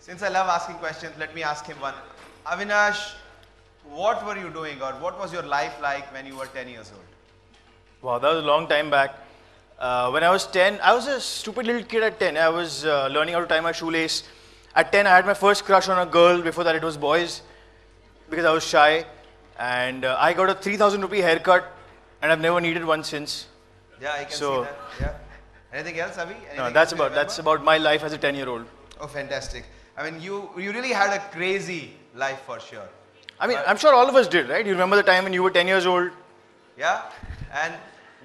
Since I love asking questions, let me ask him one. Avinash, what were you doing or what was your life like when you were 10 years old? Wow, that was a long time back. When I was 10, I was a stupid little kid at 10. I was learning how to tie my shoelace. At 10, I had my first crush on a girl. Before that, it was boys because I was shy. And I got a 3,000 rupee haircut and I've never needed one since. Yeah, I can see that. Yeah. Anything else, Avi? No, Anything that's else you that's remember? about my life as a 10-year-old. Oh, fantastic. I mean, you really had a crazy life for sure. I mean, I'm sure all of us did, right? You remember the time when you were 10 years old? Yeah? And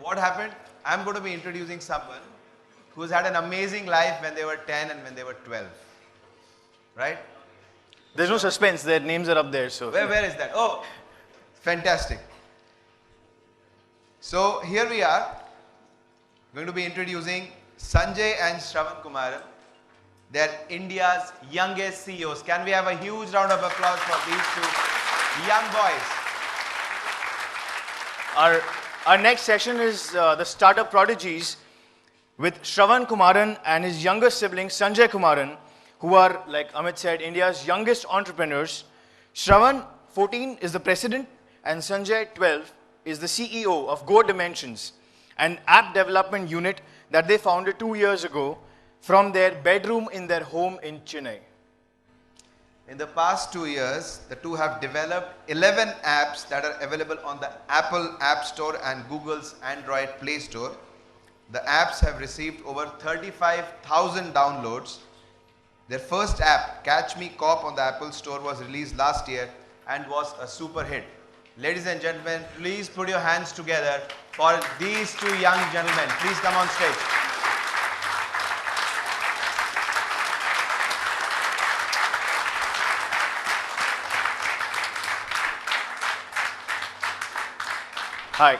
what happened? I'm going to be introducing someone who's had an amazing life when they were 10 and when they were 12. Right? There's no suspense. Their names are up there. So Where is that? Oh, fantastic. So here we are, going to be introducing Sanjay and Shravan Kumaran. They're India's youngest CEOs. Can we have a huge round of applause for these two young boys? Our next session is the startup prodigies with Shravan Kumaran and his younger sibling Sanjay Kumaran, who are, like Amit said, India's youngest entrepreneurs. Shravan, 14, is the president, and Sanjay, 12, is the CEO of Go Dimensions, an app development unit that they founded 2 years ago from their bedroom in their home in Chennai. In the past 2 years, the two have developed 11 apps that are available on the Apple App Store and Google's Android Play Store. The apps have received over 35,000 downloads. Their first app, Catch Me Cop, on the Apple Store was released last year and was a super hit. Ladies and gentlemen, please put your hands together for these two young gentlemen. Please come on stage. Hi.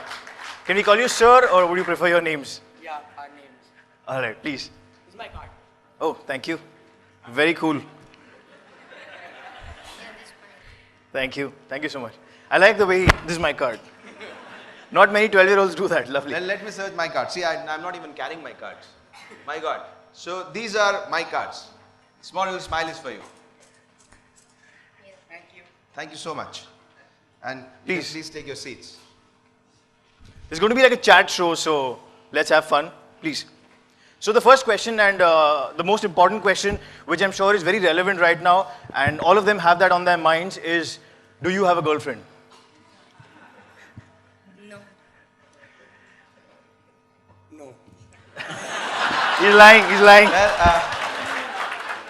Can we call you sir or would you prefer your names? Yeah, our names. All right, please. This is my card. Oh, thank you. Very cool. Thank you. Thank you so much. I like the way this is my card. Not many 12-year-olds do that. Lovely. Let me search my cards. See, I'm not even carrying my cards. My God. So these are my cards. Small little smile is for you. Thank you. Thank you so much. And please take your seats. It's going to be like a chat show, so let's have fun. Please. So the first question and the most important question, which I'm sure is very relevant right now, and all of them have that on their minds, is, do you have a girlfriend? No. No. He's lying. He's lying. Well,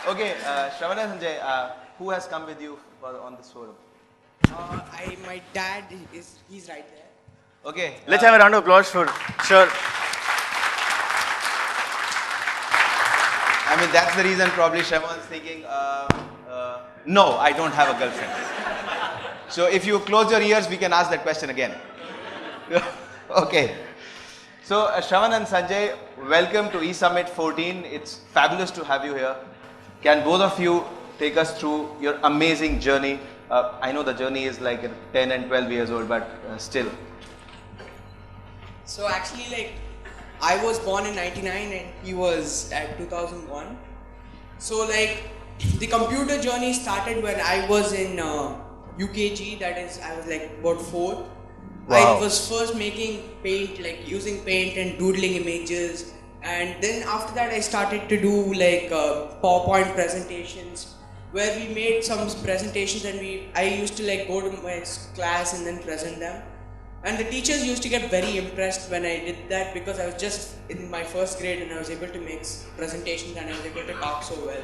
okay, Shravan and Sanjay, who has come with you on this forum? My dad he's right there. Okay. Let's have a round of applause for sir. I mean, that's the reason probably Shravan's thinking, no, I don't have a girlfriend. So if you close your ears, we can ask that question again. Okay. So Shravan and Sanjay, welcome to eSummit 14. It's fabulous to have you here. Can both of you take us through your amazing journey? I know the journey is like 10 and 12 years old, but still. So actually, like, I was born in 99 and he was at 2001. So like, the computer journey started when I was in UKG, that is, I was like about 4th. Wow. I was first making paint, like using paint and doodling images. And then after that I started to do like PowerPoint presentations where we made some presentations and I used to like go to my class and then present them. And the teachers used to get very impressed when I did that because I was just in my first grade and I was able to make presentations and I was able to talk so well.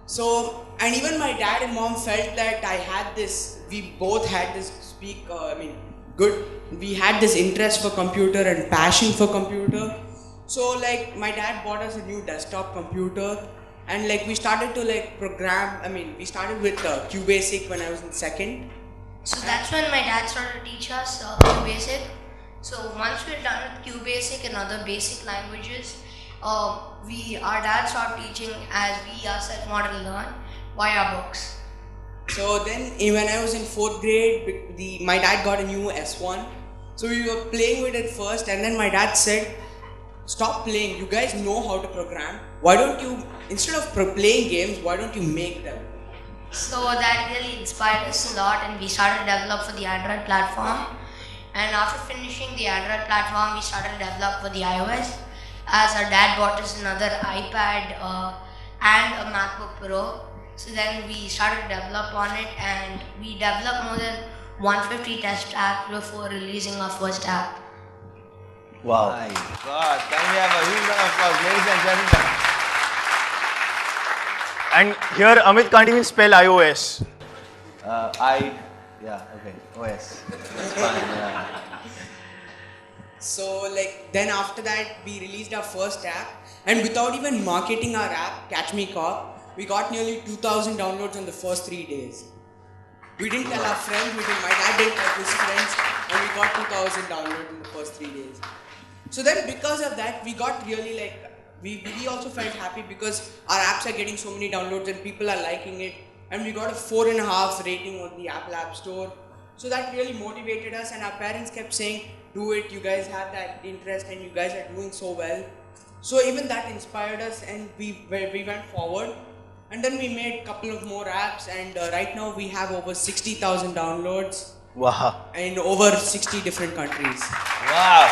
So, and even my dad and mom felt that I had this, we both had this we had this interest for computer and passion for computer. So like my dad bought us a new desktop computer and like we started to like program, we started with QBasic when I was in 2nd. So that's when my dad started to teach us QBasic. So once we're done with QBasic and other basic languages, our dad started teaching as we ourselves wanted to learn via books. So then when I was in 4th grade, my dad got a new S1. So we were playing with it first and then my dad said, stop playing. You guys know how to program. Why don't you, instead of playing games, why don't you make them? So that really inspired us a lot, and we started to develop for the Android platform. And after finishing the Android platform, we started to develop for the iOS. As our dad bought us another iPad and a MacBook Pro. So then we started to develop on it, and we developed more than 150 test apps before releasing our first app. Wow. My God, can we have a huge round of applause, ladies and gentlemen? And here Amit can't even spell iOS. OS. It's fine, yeah. So like then after that we released our first app, and without even marketing our app, Catch Me Cop, we got nearly 2,000 downloads in the first 3 days. We didn't tell our friends, my dad didn't tell his friends, and we got 2,000 downloads in the first 3 days. So then because of that, we got really like, we also felt happy because our apps are getting so many downloads and people are liking it, and we got a 4.5 rating on the Apple App Store. So that really motivated us, and our parents kept saying, do it, you guys have that interest and you guys are doing so well. So even that inspired us, and we went forward. And then we made a couple of more apps, and right now we have over 60,000 downloads. Wow. In over 60 different countries. Wow.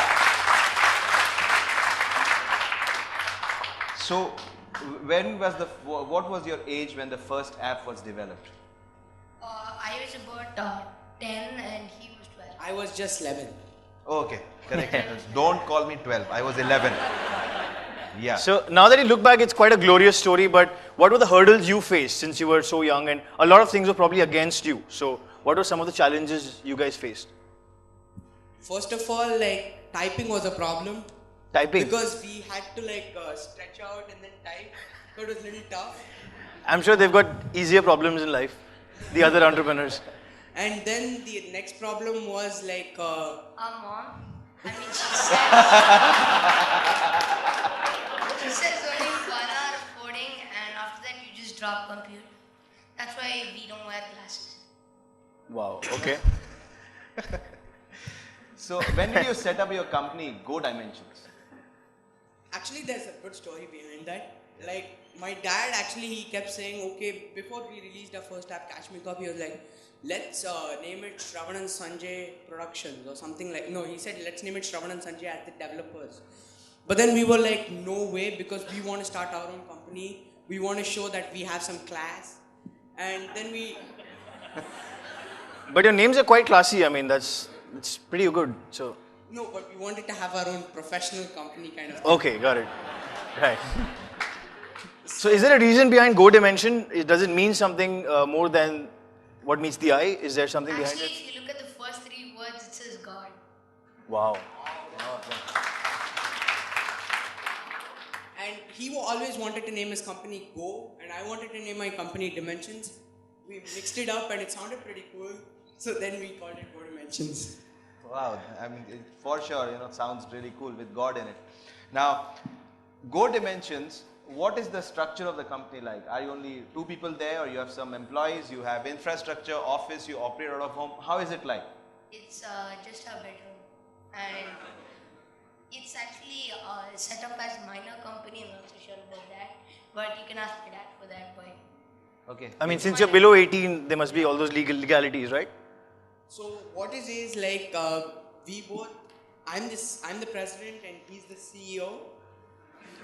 So, what was your age when the first app was developed? I was about 10 and he was 12. I was just 11. Okay, correct. Don't call me 12. I was 11. Yeah. So now that you look back, it's quite a glorious story, but what were the hurdles you faced since you were so young, and a lot of things were probably against you. So what were some of the challenges you guys faced? First of all, like typing was a problem. Typing? Because we had to like stretch out and then type. So it was a little tough. I'm sure they've got easier problems in life, the other entrepreneurs. And then the next problem was like... Our mom, I mean, she says only 1 hour of coding, and after that you just drop computer. That's why we don't wear glasses. Wow, okay. So when did you set up your company, Go Dimensions? Actually, there's a good story behind that. Like, my dad actually, he kept saying, okay, before we released our first app, Catch Me Cop, he was like, let's name it Shravan and Sanjay Productions or something like, no, he said, let's name it Shravan and Sanjay as the developers. But then we were like, no way, because we want to start our own company. We want to show that we have some class. And then we... But your names are quite classy. I mean, it's pretty good. So. No, but we wanted to have our own professional company kind of thing. Okay, got it. Right. So is there a reason behind Go Dimension? Does it mean something more than what meets the eye? Is there something behind Actually, it? if you look at the first 3 words, it says God. Wow. And he always wanted to name his company Go, and I wanted to name my company Dimensions. We mixed it up and it sounded pretty cool. So then we called it Go Dimensions. Wow, I mean, for sure, it sounds really cool with God in it. Now, Go Dimensions, what is the structure of the company like? Are you only 2 people there, or you have some employees, you have infrastructure, office, you operate out of home? How is it like? It's just a bedroom, and it's actually set up as a minor company. I'm not so sure about that, but you can ask my dad for that point. Okay. I mean, since you're below 18, there must be all those legalities, right? So what is like we both, I'm the president and he's the CEO.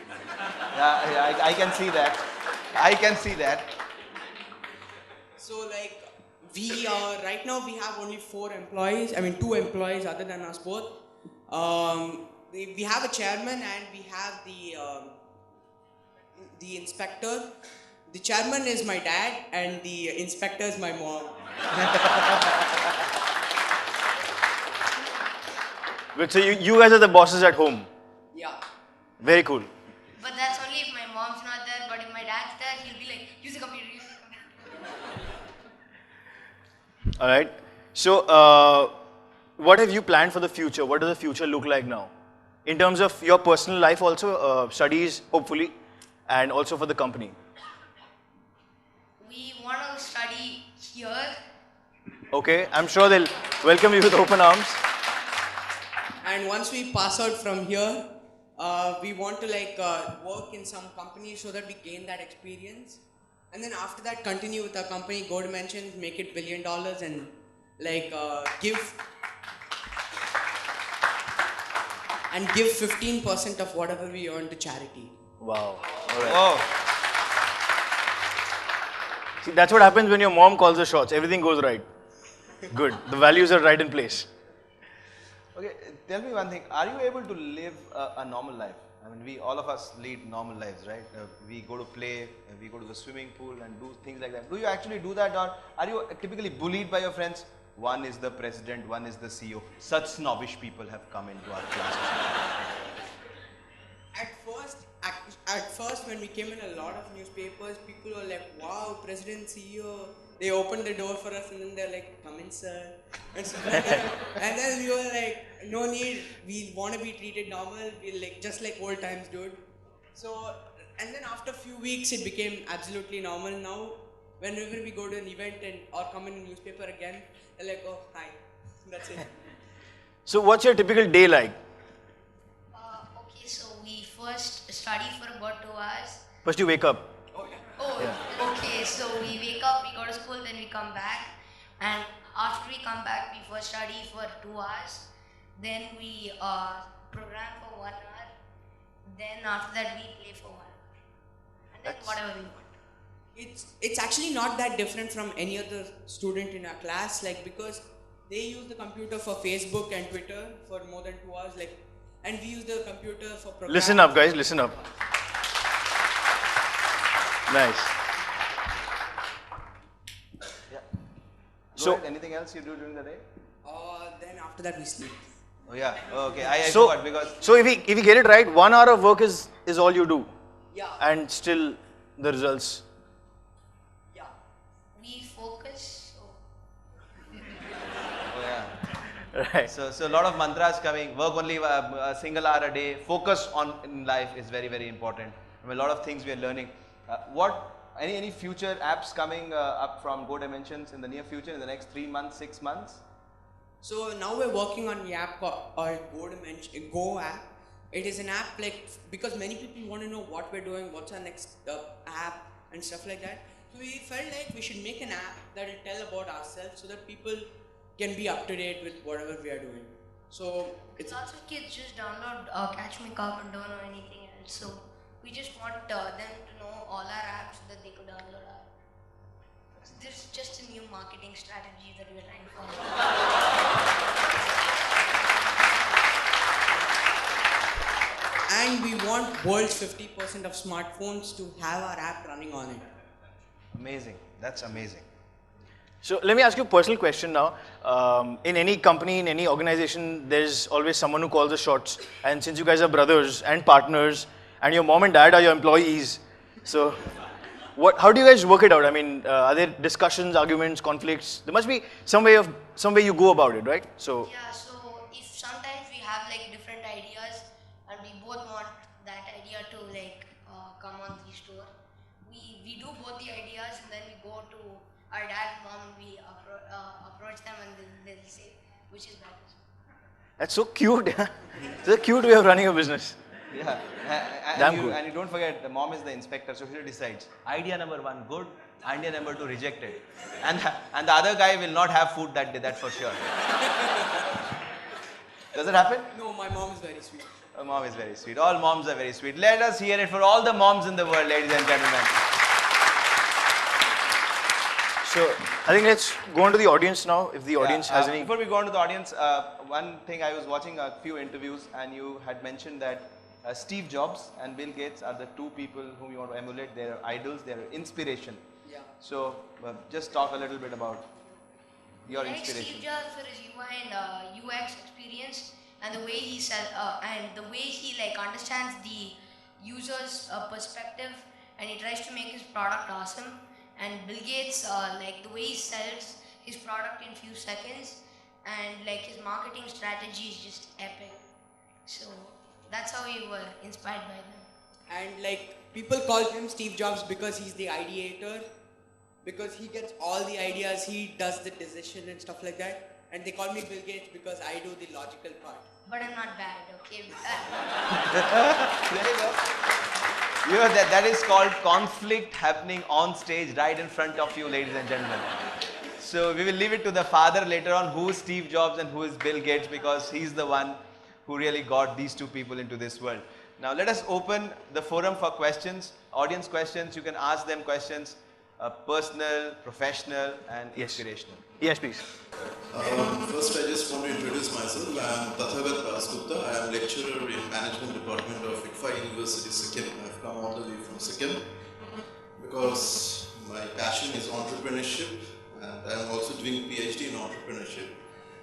Yeah, I can see that. I can see that. So like we right now we have only 4 employees. I mean 2 employees other than us both. We have a chairman and we have the inspector. The chairman is my dad and the inspector is my mom. But so you guys are the bosses at home. Yeah. Very cool. But that's only if my mom's not there. But if my dad's there, he'll be like, use the computer, use the computer. All right. So, what have you planned for the future? What does the future look like now? In terms of your personal life also, studies, hopefully, and also for the company. We want to study here. Okay, I'm sure they'll welcome you with open arms. And once we pass out from here, we want to work in some companies so that we gain that experience, and then after that continue with our company, Go Dimensions, make it $1 billion, and give 15% of whatever we earn to charity. Wow. All right. Oh, See, that's what happens when your mom calls the shots. Everything goes right. Good. The values are right in place. okay. Tell me one thing. Are you able to live a normal life? I mean, all of us lead normal lives, right? We go to play, we go to the swimming pool and do things like that. Do you actually do that, or are you typically bullied by your friends? One is the president, one is the CEO. Such snobbish people have come into our classes. At first, when we came in a lot of newspapers, people were like, "Wow, President, CEO." They opened the door for us, and then they're like, "Come in, sir." And stuff like that. And then we were like, "No need. We want to be treated normal. We're just like old times, dude." So, and then after a few weeks, it became absolutely normal. Now, whenever we go to an event or come in a newspaper again, they're like, "Oh, hi." That's it. So, what's your typical day like? Okay, so we first study for about 2 hours. First, you wake up. Okay, so we wake up, we go to school, then we come back, and after we come back, we first study for 2 hours, then we program for 1 hour, then after that we play for 1 hour, and then whatever we want. It's actually not that different from any other student in our class, because they use the computer for Facebook and Twitter for more than 2 hours, and we use the computer for programming. Listen up, guys, listen up. Nice. So, anything else you do during the day? Then after that we sleep. Oh yeah. Okay. I So, forgot because so if we get it right, 1 hour of work is all you do, Yeah. and still the results. Yeah. We focus, so oh yeah. Right. So a lot of mantras coming. Work only a single hour a day. Focus on in life is very, very important. A lot of things we are learning. Any future apps coming up from Go Dimensions in the near future, in the next 3 months, 6 months? So now we're working on the app called Go app. It is an app because many people want to know what we're doing, what's our next app and stuff like that. So we felt like we should make an app that will tell about ourselves so that people can be up to date with whatever we are doing. So it's lots of kids just download Catch Me Cup and don't know anything else. So we just want them to know all our apps so that they could download our. So this is just a new marketing strategy that we're trying to follow. And we want world's 50% of smartphones to have our app running on it. Amazing. That's amazing. So let me ask you a personal question now. In any company, in any organization, there's always someone who calls the shots. And since you guys are brothers and partners, and your mom and dad are your employees, so how do you guys work it out? I mean, are there discussions, arguments, conflicts? There must be some way you go about it, right? So Yeah, so if sometimes we have different ideas and we both want that idea to come on the store, we do both the ideas and then we go to our dad and mom and we approach them and they'll say which is better. that's so cute. It's a cute way of running a business. Yeah. Damn good. And you don't forget, the mom is the inspector, so she decides. Idea number 1, good. Idea number 2, rejected. And the other guy will not have food that day, that's for sure. Does it happen? No, my mom is very sweet. My mom is very sweet. All moms are very sweet. Let us hear it for all the moms in the world, ladies and gentlemen. So I think let's go on to the audience now. If the audience has any. Before we go on to the audience, one thing, I was watching a few interviews and you had mentioned that Steve Jobs and Bill Gates are the two people whom you want to emulate. They're idols, they're inspiration. Yeah. So just talk a little bit about your Like inspiration. Steve Jobs for his UI and UX experience and the way he understands the user's perspective and he tries to make his product awesome. And Bill Gates, the way he sells his product in few seconds and his marketing strategy is just epic. So that's how we were inspired by them. And people call him Steve Jobs because he's the ideator, because he gets all the ideas, he does the decision and stuff like that. And they call me Bill Gates because I do the logical part. but I'm not bad. Okay. There you go. That is called conflict happening on stage right in front of you, ladies and gentlemen. So we will leave it to the father later on, who is Steve Jobs and who is Bill Gates, because he's the one who really got these two people into this world. Now let us open the forum for questions, audience questions. You can ask them questions, personal, professional and inspirational. Yes, please. First, I just want to introduce myself. I am Tathagat Dasgupta. I am lecturer in Management Department of ICFA University, Sikkim. I have come all the way from Sikkim because my passion is entrepreneurship, and I am also doing PhD in entrepreneurship.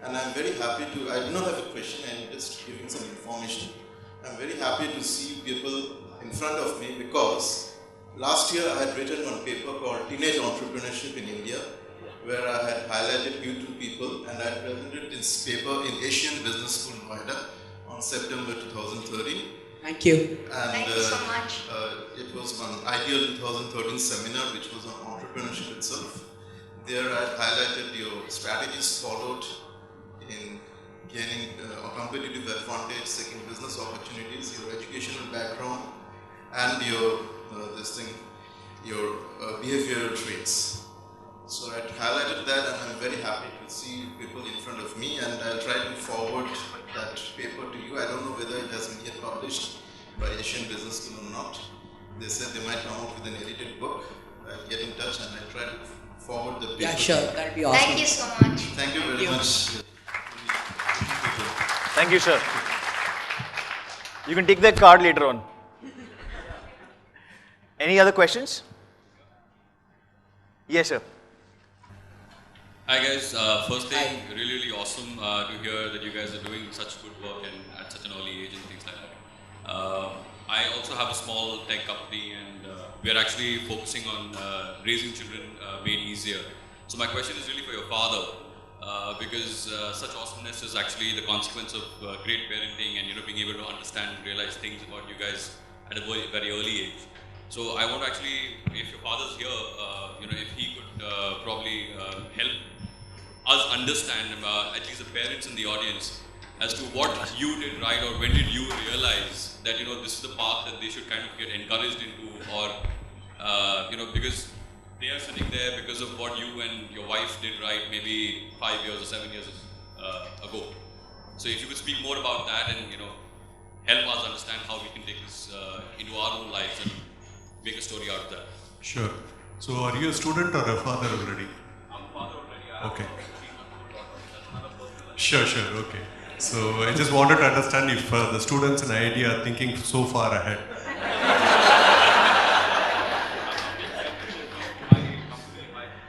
And I am very happy to, I do not have a question, I am just giving some information. I am very happy to see people in front of me because last year I had written one paper called Teenage Entrepreneurship in India, where I had highlighted you two people, and I presented this paper in Asian Business School, Noida, on September 2013. Thank you. And Thank you so much. It was one Ideal 2013 seminar, which was on entrepreneurship itself. There I highlighted your strategies followed in gaining a competitive advantage, seeking business opportunities, your educational background, and your behavioral traits. So I highlighted that, and I'm very happy to see people in front of me, and I'll try to forward that paper to you. I don't know whether it has been yet published by Asian Business School or not. They said they might come up with an edited book. I'll get in touch and I'll try to forward the paper. Yeah, sure. That'd be awesome. Thank you so much. Thank you very much. Thank you, sir. You can take that card later on. Any other questions? Yes, sir. Hi guys, first thing, really awesome to hear that you guys are doing such good work and at such an early age and things like that. I also have a small tech company, and we are actually focusing on raising children made easier. So my question is really for your father, because such awesomeness is actually the consequence of great parenting and being able to understand and realize things about you guys at a very early age. So I want to actually, if your father's here, if he could probably help us understand, at least the parents in the audience, as to what you did right, or when did you realize that this is the path that they should kind of get encouraged into, or because they are sitting there because of what you and your wife did right maybe 5 years or 7 years ago. So if you could speak more about that and help us understand how we can take this into our own lives and make a story out of that. Sure. So are you a student or a father already? I'm a father already. Okay. Sure, okay. So I just wanted to understand if the students in IIT are thinking so far ahead.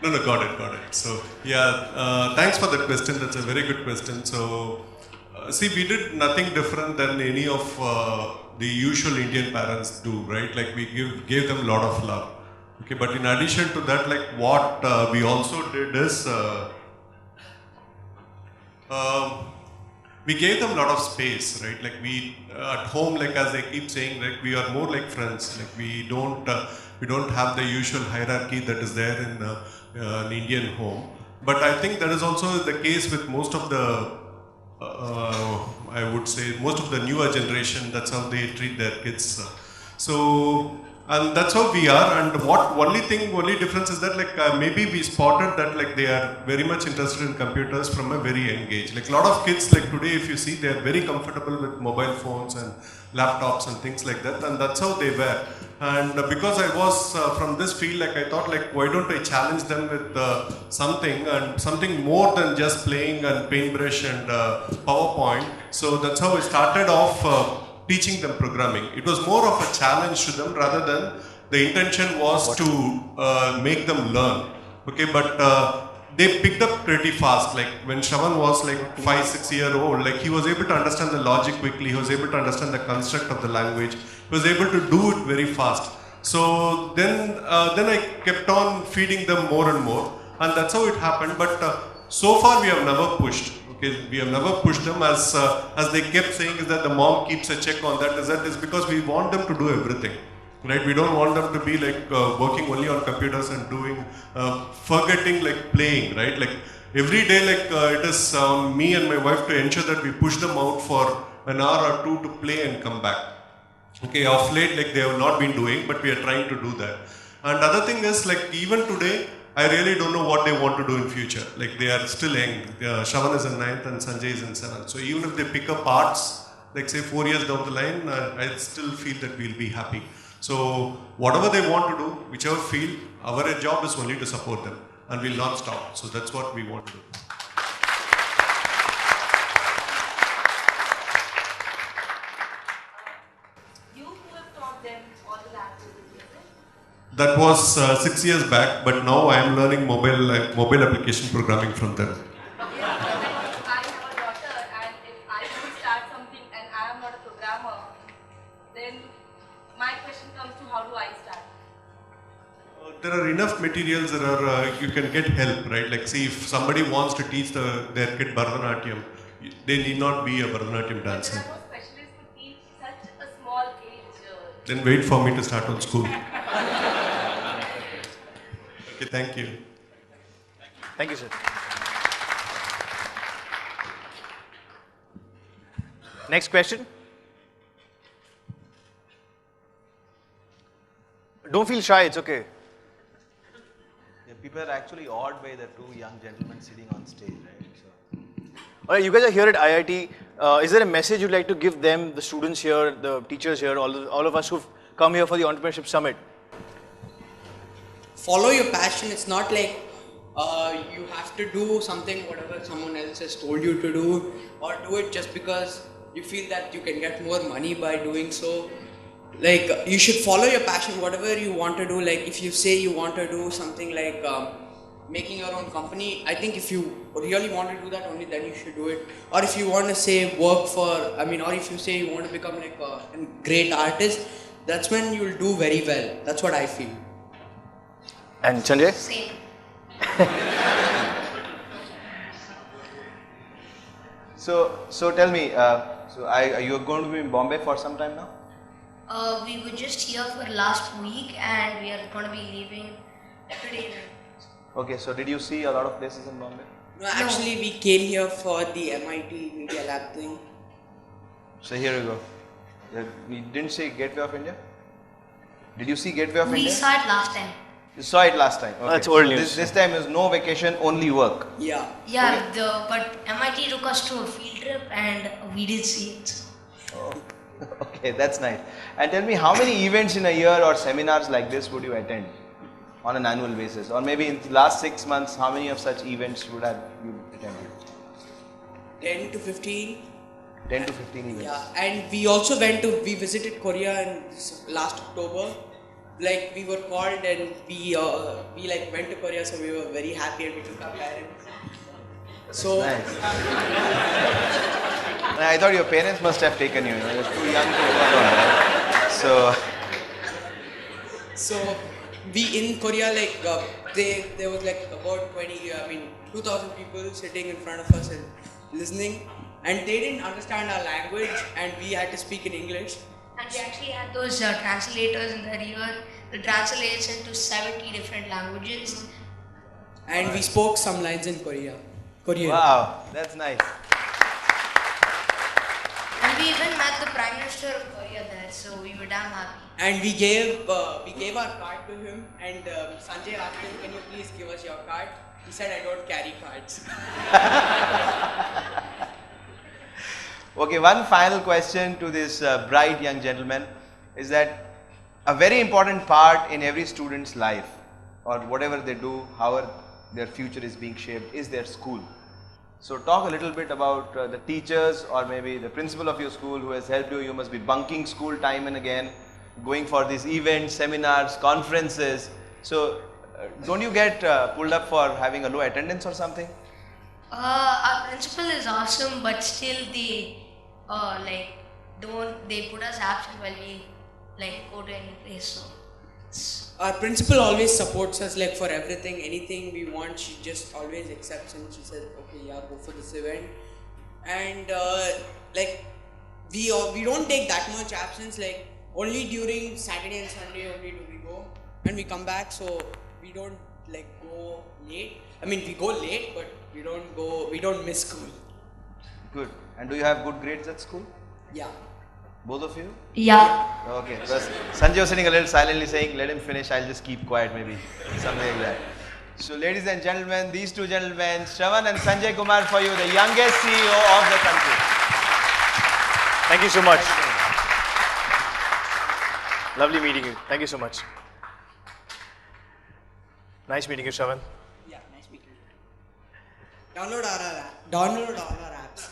No, got it. So yeah, thanks for that question. That's a very good question. So see, we did nothing different than any of the usual Indian parents do, right? Like we gave them a lot of love. Okay, but in addition to that, like what we also did is we gave them a lot of space, right? Like we at home, like as I keep saying, like we are more like friends. Like we don't have the usual hierarchy that is there in an Indian home. But I think that is also the case with most of the I would say most of the newer generation. That's how they treat their kids. And that's how we are. And only difference is that maybe we spotted that they are very much interested in computers from a very young age. Like a lot of kids today, if you see, they are very comfortable with mobile phones and laptops and things like that. And that's how they were. And because I was from this field, I thought why don't I challenge them with something more than just playing and paintbrush and PowerPoint. So that's how I started off teaching them programming. It was more of a challenge to them rather than the intention was to make them learn. Okay, but they picked up pretty fast. Like when Shravan was 5-6 years old, he was able to understand the logic quickly. He was able to understand the construct of the language. He was able to do it very fast. So then I kept on feeding them more and more, and that's how it happened. But so far we have never pushed. Okay, we have never pushed them as they kept saying is that the mom keeps a check on that. Is because we want them to do everything, right? We don't want them to be working only on computers and doing forgetting playing, right? Every day it is on me and my wife to ensure that we push them out for an hour or two to play and come back. Okay, of late, like they have not been doing, but we are trying to do that. And other thing is, like even today, I really don't know what they want to do in future. Like they are still young. Shravan is in 9th and Sanjay is in 7th. So even if they pick up arts, like say 4 years down the line, I still feel that we'll be happy. So whatever they want to do, whichever field, our job is only to support them, and we'll not stop. So that's what we want to do. That was 6 years back, but now I am learning mobile application programming from them. I have a daughter, and if I want to start something and I am not a programmer, then my question comes to how do I start? There are enough materials. You can get help, right? Like, see, if somebody wants to teach their kid Bharatanatyam, they need not be a Bharatanatyam dancer. There are no specialists to teach such a small age. Then wait for me to start on school. Okay, thank you. Thank you, sir. Next question. Don't feel shy, it's okay. Yeah, people are actually awed by the two young gentlemen sitting on stage, right? So. All right, you guys are here at IIT. Is there a message you'd like to give them, the students here, the teachers here, all of us who've come here for the Entrepreneurship Summit? Follow your passion. It's not like you have to do something whatever someone else has told you to do, or do it just because you feel that you can get more money by doing so. Like you should follow your passion, whatever you want to do. Like if you say you want to do something like making your own company, I think if you really want to do that, only then you should do it. Or if you want to say work for, or if you say you want to become like a great artist, that's when you'll do very well. That's what I feel. And Sanjay? Same. So tell me, you are going to be in Bombay for some time now? We were just here for last week and we are going to be leaving today. Okay, so did you see a lot of places in Bombay? No, actually we came here for the MIT Media Lab thing. So here you go. You didn't see Gateway of India? Did you see Gateway of India? We saw it last time. You saw it last time. Okay. That's old So news. This time is no vacation, only work. Yeah. Yeah, but MIT took us to a field trip and we did see it. Oh, okay, that's nice. And tell me, how many events in a year or seminars like this would you attend on an annual basis? Or maybe in the last 6 months, how many of such events would have you attended? 10 to 15. 10 to 15 events. Yeah, and we visited Korea in last October. Like we were called and we went to Korea, so we were very happy and we took our parents. So Nice. I thought your parents must have taken you. You're too young to go alone, right? So we in Korea, like there was like about 2,000 people sitting in front of us and listening, and they didn't understand our language and we had to speak in English. And we actually had those translators in the rear that translates into 70 different languages. And we spoke some lines in Korean. Wow, that's nice. And we even met the Prime Minister of Korea there, so we were damn happy. And we gave our card to him, and Sanjay asked him, "Can you please give us your card?" He said, "I don't carry cards." Okay, one final question to this bright young gentleman is that a very important part in every student's life, or whatever they do, however their future is being shaped, is their school. So talk a little bit about the teachers or maybe the principal of your school who has helped you. You must be bunking school time and again, going for these events, seminars, conferences. So don't you get pulled up for having a low attendance or something? Our principal is awesome, but still they put us absent while we go to any place. So Our principal always supports us, like for everything, anything we want, she just always accepts and she says, "Okay, yeah, go for this event." And we don't take that much absence. Like only during Saturday and Sunday only do we go, and we come back. So we don't go late. I mean, we go late, but we don't miss school. Good. And do you have good grades at school? Yeah. Both of you? Yeah. Okay. Because Sanjay was sitting a little silently saying, let him finish, I'll just keep quiet maybe. Something like that. So ladies and gentlemen, these two gentlemen, Shravan and Sanjay Kumar for you, the youngest CEO of the country. Thank you so much. Lovely meeting you. Thank you so much. Nice meeting you, Shravan. Yeah, nice meeting you. Download all our apps.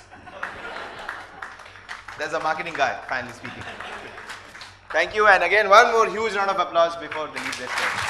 There's a marketing guy, finally speaking. Thank you, and again, one more huge round of applause before the lead restaurant.